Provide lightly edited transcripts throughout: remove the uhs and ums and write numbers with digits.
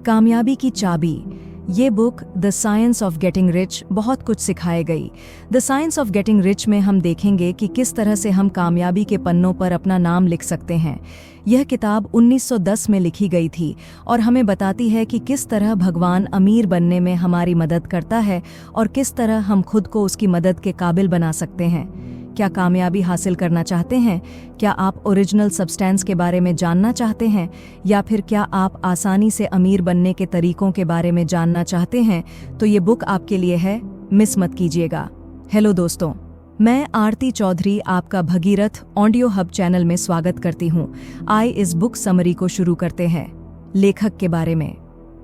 कामयाबी की चाबी। ये book the science of getting rich बहुत कुछ सिखाए गई। The science of getting rich में हम देखेंगे कि किस तरह से हम कामयाबी के पन्नों पर अपना नाम लिख सकते हैं। यह किताब 1910 में लिखी गई थी और हमें बताती है कि किस तरह भगवान अमीर बनने में हमारी मदद करता है और किस तरह हम खुद को उसकी मदद के काबिल बना सकते हैं। क्या कामयाबी हासिल करना चाहते हैं? क्या आप ओरिजिनल सब्सटेंस के बारे में जानना चाहते हैं, या फिर क्या आप आसानी से अमीर बनने के तरीकों के बारे में जानना चाहते हैं? तो ये बुक आपके लिए है, मिस मत कीजिएगा। हेलो दोस्तों, मैं आरती चौधरी आपका भगीरथ ऑडियो हब चैनल में स्वागत करती हूँ। आइए इस बुक समरी को शुरू करते हैं। लेखक के बारे में।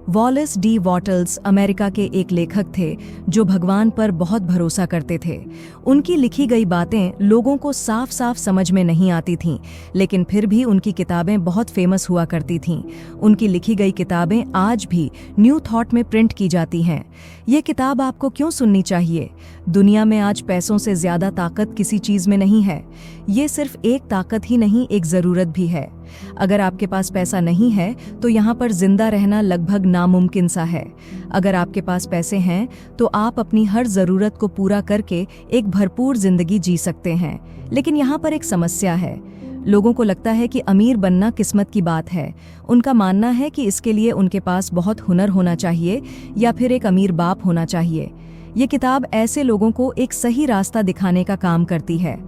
वॉलेस डी वॉटल्स अमेरिका के एक लेखक थे जो भगवान पर बहुत भरोसा करते थे। उनकी लिखी गई बातें लोगों को साफ साफ समझ में नहीं आती थीं, लेकिन फिर भी उनकी किताबें बहुत फेमस हुआ करती थीं। उनकी लिखी गई किताबें आज भी न्यू थॉट में प्रिंट की जाती हैं। ये किताब आपको क्यों सुननी चाहिए? दुनिया में आज पैसों से ज्यादा ताकत किसी चीज में नहीं है। ये सिर्फ एक ताकत ही नहीं, एक जरूरत भी है। अगर आपके पास पैसा नहीं है तो यहाँ पर जिंदा रहना लगभग नामुमकिन सा है। अगर आपके पास पैसे हैं तो आप अपनी हर जरूरत को पूरा करके एक भरपूर जिंदगी जी सकते हैं। लेकिन यहाँ पर एक समस्या है। लोगों को लगता है कि अमीर बनना किस्मत की बात है। उनका मानना है कि इसके लिए उनके पास बहुत हुनर होना चाहिए या फिर एक अमीर बाप होना चाहिए। ये किताब ऐसे लोगों को एक सही रास्ता दिखाने का काम करती है।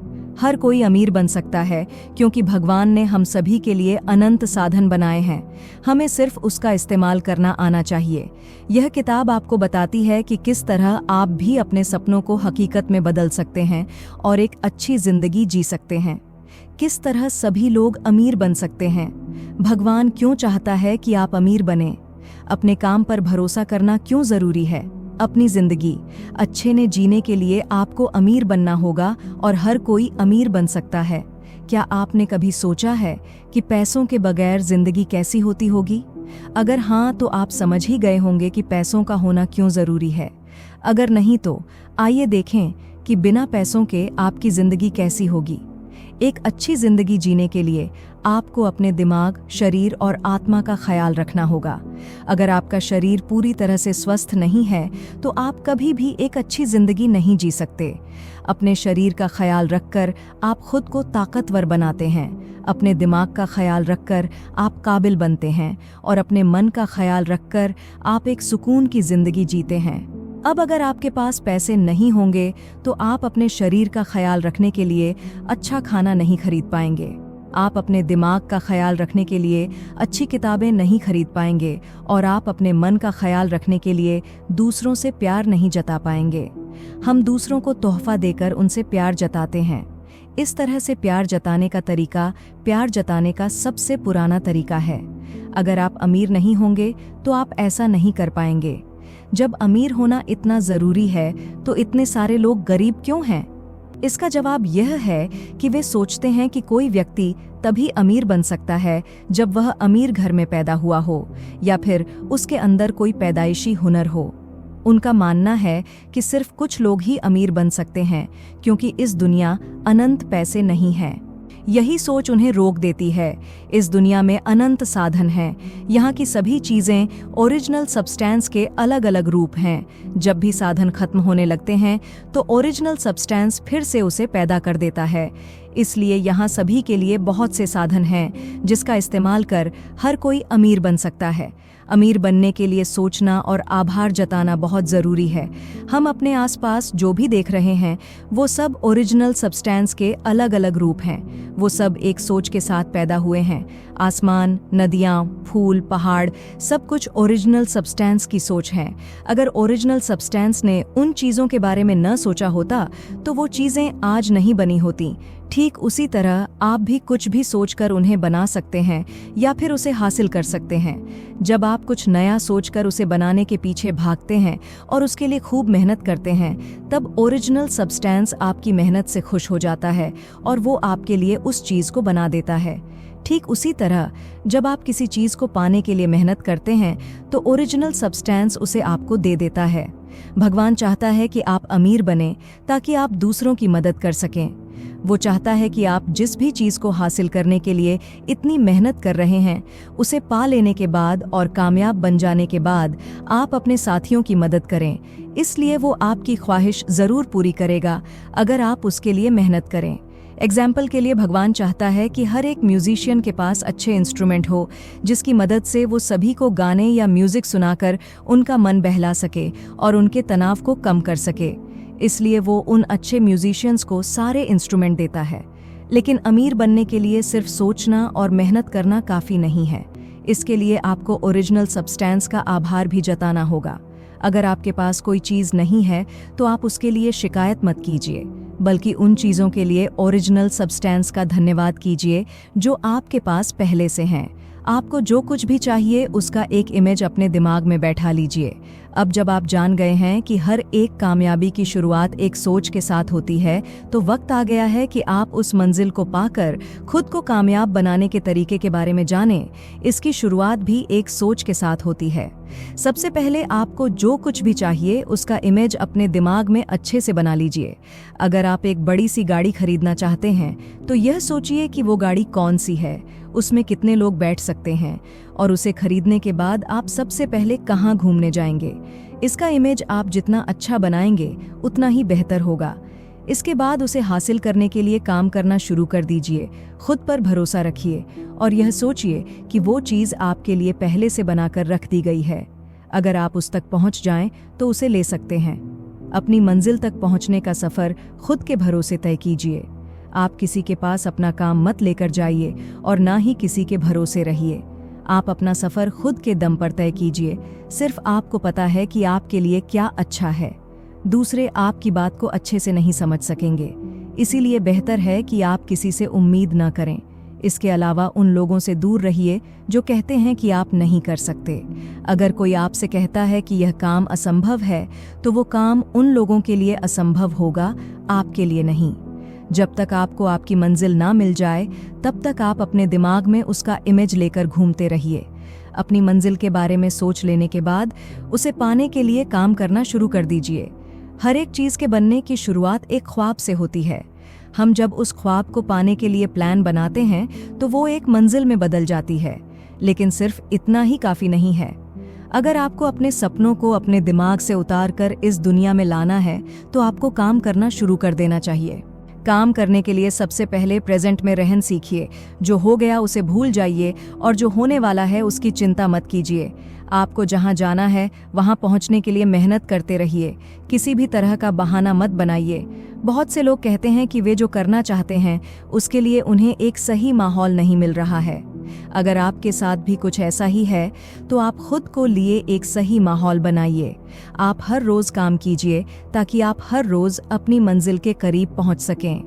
हर कोई अमीर बन सकता है क्योंकि भगवान ने हम सभी के लिए अनंत साधन बनाए हैं। हमें सिर्फ उसका इस्तेमाल करना आना चाहिए। यह किताब आपको बताती है कि किस तरह आप भी अपने सपनों को हकीकत में बदल सकते हैं और एक अच्छी जिंदगी जी सकते हैं। किस तरह सभी लोग अमीर बन सकते हैं। भगवान क्यों चाहता है कि आप अमीर बने? अपने काम पर भरोसा करना क्यों जरूरी है? अपनी जिंदगी अच्छे ने जीने के लिए आपको अमीर बनना होगा और हर कोई अमीर बन सकता है। क्या आपने कभी सोचा है कि पैसों के बगैर जिंदगी कैसी होती होगी? अगर हाँ, तो आप समझ ही गए होंगे कि पैसों का होना क्यों जरूरी है। अगर नहीं तो आइए देखें कि बिना पैसों के आपकी जिंदगी कैसी होगी। एक अच्छी जिंदगी जीने के लिए आपको अपने दिमाग, शरीर और आत्मा का ख्याल रखना होगा। अगर आपका शरीर पूरी तरह से स्वस्थ नहीं है तो आप कभी भी एक अच्छी जिंदगी नहीं जी सकते। अपने शरीर का ख्याल रखकर आप खुद को ताकतवर बनाते हैं। अपने दिमाग का ख्याल रखकर आप काबिल बनते हैं और अपने मन का ख्याल रखकर आप एक सुकून की जिंदगी जीते हैं। अब अगर आपके पास पैसे नहीं होंगे तो आप अपने शरीर का ख्याल रखने के लिए अच्छा खाना नहीं खरीद पाएंगे। आप अपने दिमाग का ख्याल रखने के लिए अच्छी किताबें नहीं खरीद पाएंगे और आप अपने मन का ख्याल रखने के लिए दूसरों से प्यार नहीं जता पाएंगे। हम दूसरों को तोहफा देकर उनसे प्यार जताते हैं। इस तरह से प्यार जताने का तरीका प्यार जताने का सबसे पुराना तरीका है। अगर आप अमीर नहीं होंगे तो आप ऐसा नहीं कर पाएंगे। जब अमीर होना इतना जरूरी है तो इतने सारे लोग गरीब क्यों हैं? इसका जवाब यह है कि वे सोचते हैं कि कोई व्यक्ति तभी अमीर बन सकता है जब वह अमीर घर में पैदा हुआ हो या फिर उसके अंदर कोई पैदाइशी हुनर हो। उनका मानना है कि सिर्फ कुछ लोग ही अमीर बन सकते हैं क्योंकि इस दुनिया अनंत पैसे नहीं है। यही सोच उन्हें रोक देती है। इस दुनिया में अनंत साधन हैं। यहाँ की सभी चीजें ओरिजिनल सब्सटेंस के अलग अलग रूप हैं। जब भी साधन खत्म होने लगते हैं तो ओरिजिनल सब्सटेंस फिर से उसे पैदा कर देता है। इसलिए यहाँ सभी के लिए बहुत से साधन हैं जिसका इस्तेमाल कर हर कोई अमीर बन सकता है। अमीर बनने के लिए सोचना और आभार जताना बहुत ज़रूरी है। हम अपने आसपास जो भी देख रहे हैं वो सब ओरिजिनल सब्सटेंस के अलग अलग रूप हैं। वो सब एक सोच के साथ पैदा हुए हैं। आसमान, नदियाँ, फूल, पहाड़, सब कुछ ओरिजिनल सब्सटेंस की सोच है। अगर ओरिजिनल सब्सटेंस ने उन चीज़ों के बारे में न सोचा होता तो वो चीज़ें आज नहीं बनी होती। ठीक उसी तरह आप भी कुछ भी सोचकर उन्हें बना सकते हैं या फिर उसे हासिल कर सकते हैं। जब आप कुछ नया सोचकर उसे बनाने के पीछे भागते हैं और उसके लिए खूब मेहनत करते हैं, तब ओरिजिनल सब्सटेंस आपकी मेहनत से खुश हो जाता है और वो आपके लिए उस चीज़ को बना देता है। ठीक उसी तरह जब आप किसी चीज़ को पाने के लिए मेहनत करते हैं तो ओरिजिनल सब्सटेंस उसे आपको दे देता है। भगवान चाहता है कि आप अमीर बने ताकि आप दूसरों की मदद कर सकें। वो चाहता है कि आप जिस भी चीज़ को हासिल करने के लिए इतनी मेहनत कर रहे हैं, उसे पा लेने के बाद और कामयाब बन जाने के बाद आप अपने साथियों की मदद करें। इसलिए वो आपकी ख्वाहिश ज़रूर पूरी करेगा अगर आप उसके लिए मेहनत करें। एग्जाम्पल के लिए भगवान चाहता है कि हर एक म्यूजिशियन के पास अच्छे इंस्ट्रूमेंट हो, जिसकी मदद से वो सभी को गाने या म्यूजिक सुनाकर उनका मन बहला सके और उनके तनाव को कम कर सके। इसलिए वो उन अच्छे म्यूजिशियंस को सारे इंस्ट्रूमेंट देता है। लेकिन अमीर बनने के लिए सिर्फ सोचना और मेहनत करना काफ़ी नहीं है। इसके लिए आपको ओरिजिनल सब्सटेंस का आभार भी जताना होगा। अगर आपके पास कोई चीज़ नहीं है तो आप उसके लिए शिकायत मत कीजिए, बल्कि उन चीज़ों के लिए ओरिजिनल सब्सटेंस का धन्यवाद कीजिए जो आपके पास पहले से हैं। आपको जो कुछ भी चाहिए उसका एक इमेज अपने दिमाग में बैठा लीजिए। अब जब आप जान गए हैं कि हर एक कामयाबी की शुरुआत एक सोच के साथ होती है, तो वक्त आ गया है कि आप उस मंजिल को पाकर खुद को कामयाब बनाने के तरीके के बारे में जानें। इसकी शुरुआत भी एक सोच के साथ होती है। सबसे पहले आपको जो कुछ भी चाहिए उसका इमेज अपने दिमाग में अच्छे से बना लीजिए। अगर आप एक बड़ी सी गाड़ी खरीदना चाहते हैं तो यह सोचिए कि वो गाड़ी कौन सी है, उसमें कितने लोग बैठ सकते हैं और उसे खरीदने के बाद आप सबसे पहले कहाँ घूमने जाएंगे। इसका इमेज आप जितना अच्छा बनाएंगे उतना ही बेहतर होगा। इसके बाद उसे हासिल करने के लिए काम करना शुरू कर दीजिए। खुद पर भरोसा रखिए और यह सोचिए कि वो चीज़ आपके लिए पहले से बनाकर रख दी गई है। अगर आप उस तक पहुंच जाएं तो उसे ले सकते हैं। अपनी मंजिल तक पहुंचने का सफ़र खुद के भरोसे तय कीजिए। आप किसी के पास अपना काम मत लेकर जाइए और ना ही किसी के भरोसे रहिए। आप अपना सफ़र खुद के दम पर तय कीजिए। सिर्फ आपको पता है कि आपके लिए क्या अच्छा है। दूसरे आपकी बात को अच्छे से नहीं समझ सकेंगे, इसीलिए बेहतर है कि आप किसी से उम्मीद न करें। इसके अलावा उन लोगों से दूर रहिए जो कहते हैं कि आप नहीं कर सकते। अगर कोई आपसे कहता है कि यह काम असंभव है, तो वो काम उन लोगों के लिए असंभव होगा, आपके लिए नहीं। जब तक आपको आपकी मंजिल ना मिल जाए, तब तक आप अपने दिमाग में उसका इमेज लेकर घूमते रहिए। अपनी मंजिल के बारे में सोच लेने के बाद उसे पाने के लिए काम करना शुरू कर दीजिए। हर एक चीज़ के बनने की शुरुआत एक ख्वाब से होती है। हम जब उस ख्वाब को पाने के लिए प्लान बनाते हैं तो वो एक मंजिल में बदल जाती है। लेकिन सिर्फ इतना ही काफ़ी नहीं है। अगर आपको अपने सपनों को अपने दिमाग से उतार कर इस दुनिया में लाना है तो आपको काम करना शुरू कर देना चाहिए। काम करने के लिए सबसे पहले प्रेजेंट में रहन सीखिए। जो हो गया उसे भूल जाइए और जो होने वाला है उसकी चिंता मत कीजिए। आपको जहां जाना है वहां पहुंचने के लिए मेहनत करते रहिए। किसी भी तरह का बहाना मत बनाइए। बहुत से लोग कहते हैं कि वे जो करना चाहते हैं उसके लिए उन्हें एक सही माहौल नहीं मिल रहा है। अगर आपके साथ भी कुछ ऐसा ही है तो आप खुद को लिए एक सही माहौल बनाइए। आप हर रोज काम कीजिए ताकि आप हर रोज अपनी मंजिल के करीब पहुंच सकें।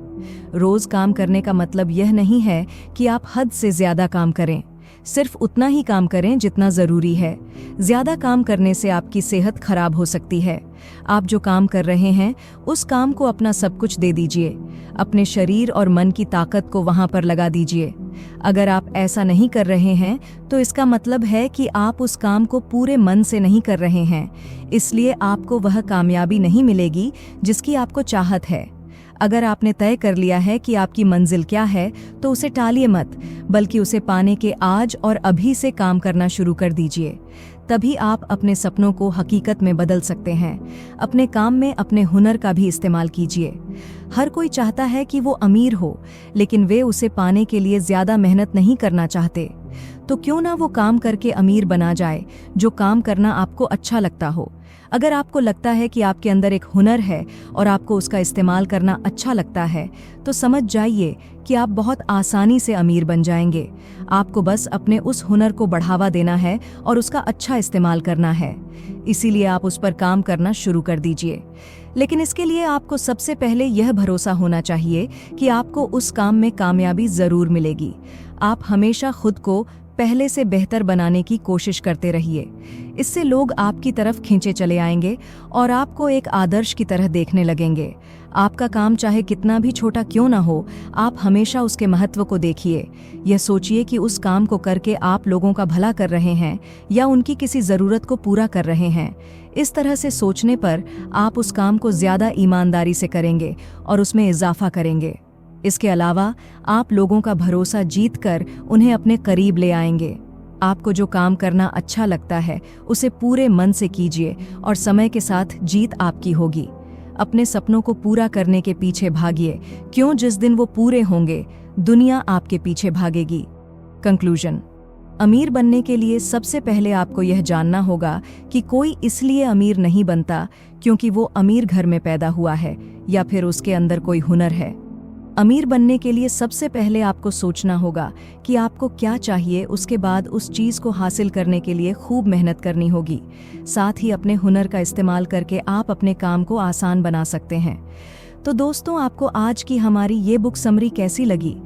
रोज काम करने का मतलब यह नहीं है कि आप हद से ज्यादा काम करें। सिर्फ उतना ही काम करें जितना जरूरी है। ज्यादा काम करने से आपकी सेहत खराब हो सकती है। आप जो काम कर रहे हैं उस काम को अपना सब कुछ दे दीजिए। अपने शरीर और मन की ताकत को वहां पर लगा दीजिए। अगर आप ऐसा नहीं कर रहे हैं तो इसका मतलब है कि आप उस काम को पूरे मन से नहीं कर रहे हैं। इसलिए आपको वह कामयाबी नहीं मिलेगी जिसकी आपको चाहत है। अगर आपने तय कर लिया है कि आपकी मंजिल क्या है तो उसे टालिए मत, बल्कि उसे पाने के आज और अभी से काम करना शुरू कर दीजिए। तभी आप अपने सपनों को हकीकत में बदल सकते हैं। अपने काम में अपने हुनर का भी इस्तेमाल कीजिए। हर कोई चाहता है कि वो अमीर हो, लेकिन वे उसे पाने के लिए ज्यादा मेहनत नहीं करना चाहते। तो क्यों ना वो काम करके अमीर बना जाए जो काम करना आपको अच्छा लगता हो। अगर आपको लगता है कि आपके अंदर एक हुनर है और आपको उसका इस्तेमाल करना अच्छा लगता है, तो समझ जाइए कि आप बहुत आसानी से अमीर बन जाएंगे। आपको बस अपने उस हुनर को बढ़ावा देना है और उसका अच्छा इस्तेमाल करना है। इसीलिए आप उस पर काम करना शुरू कर दीजिए। लेकिन इसके लिए आपको सबसे पहले यह भरोसा होना चाहिए कि आपको उस काम में कामयाबी जरूर मिलेगी। आप हमेशा खुद को पहले से बेहतर बनाने की कोशिश करते रहिए। इससे लोग आपकी तरफ खींचे चले आएंगे और आपको एक आदर्श की तरह देखने लगेंगे। आपका काम चाहे कितना भी छोटा क्यों ना हो, आप हमेशा उसके महत्व को देखिए। यह सोचिए कि उस काम को करके आप लोगों का भला कर रहे हैं या उनकी किसी ज़रूरत को पूरा कर रहे हैं। इस तरह से सोचने पर आप उस काम को ज़्यादा ईमानदारी से करेंगे और उसमें इजाफा करेंगे। इसके अलावा आप लोगों का भरोसा जीतकर उन्हें अपने करीब ले आएंगे। आपको जो काम करना अच्छा लगता है उसे पूरे मन से कीजिए और समय के साथ जीत आपकी होगी। अपने सपनों को पूरा करने के पीछे भागिए, क्यों जिस दिन वो पूरे होंगे दुनिया आपके पीछे भागेगी। कंक्लूजन, अमीर बनने के लिए सबसे पहले आपको यह जानना होगा कि कोई इसलिए अमीर नहीं बनता क्योंकि वो अमीर घर में पैदा हुआ है या फिर उसके अंदर कोई हुनर है। अमीर बनने के लिए सबसे पहले आपको सोचना होगा कि आपको क्या चाहिए, उसके बाद उस चीज़ को हासिल करने के लिए खूब मेहनत करनी होगी। साथ ही अपने हुनर का इस्तेमाल करके आप अपने काम को आसान बना सकते हैं। तो दोस्तों, आपको आज की हमारी ये बुक समरी कैसी लगी?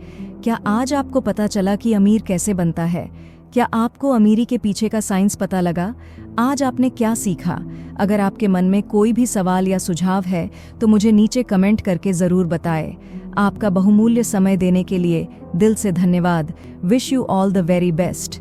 क्या आज आपको पता चला कि अमीर कैसे बनता है? क्या आपको अमीरी के पीछे का साइंस पता लगा? आज आपने क्या सीखा? अगर आपके मन में कोई भी सवाल या सुझाव है तो मुझे नीचे कमेंट करके ज़रूर बताएं। आपका बहुमूल्य समय देने के लिए दिल से धन्यवाद। Wish you all the very best.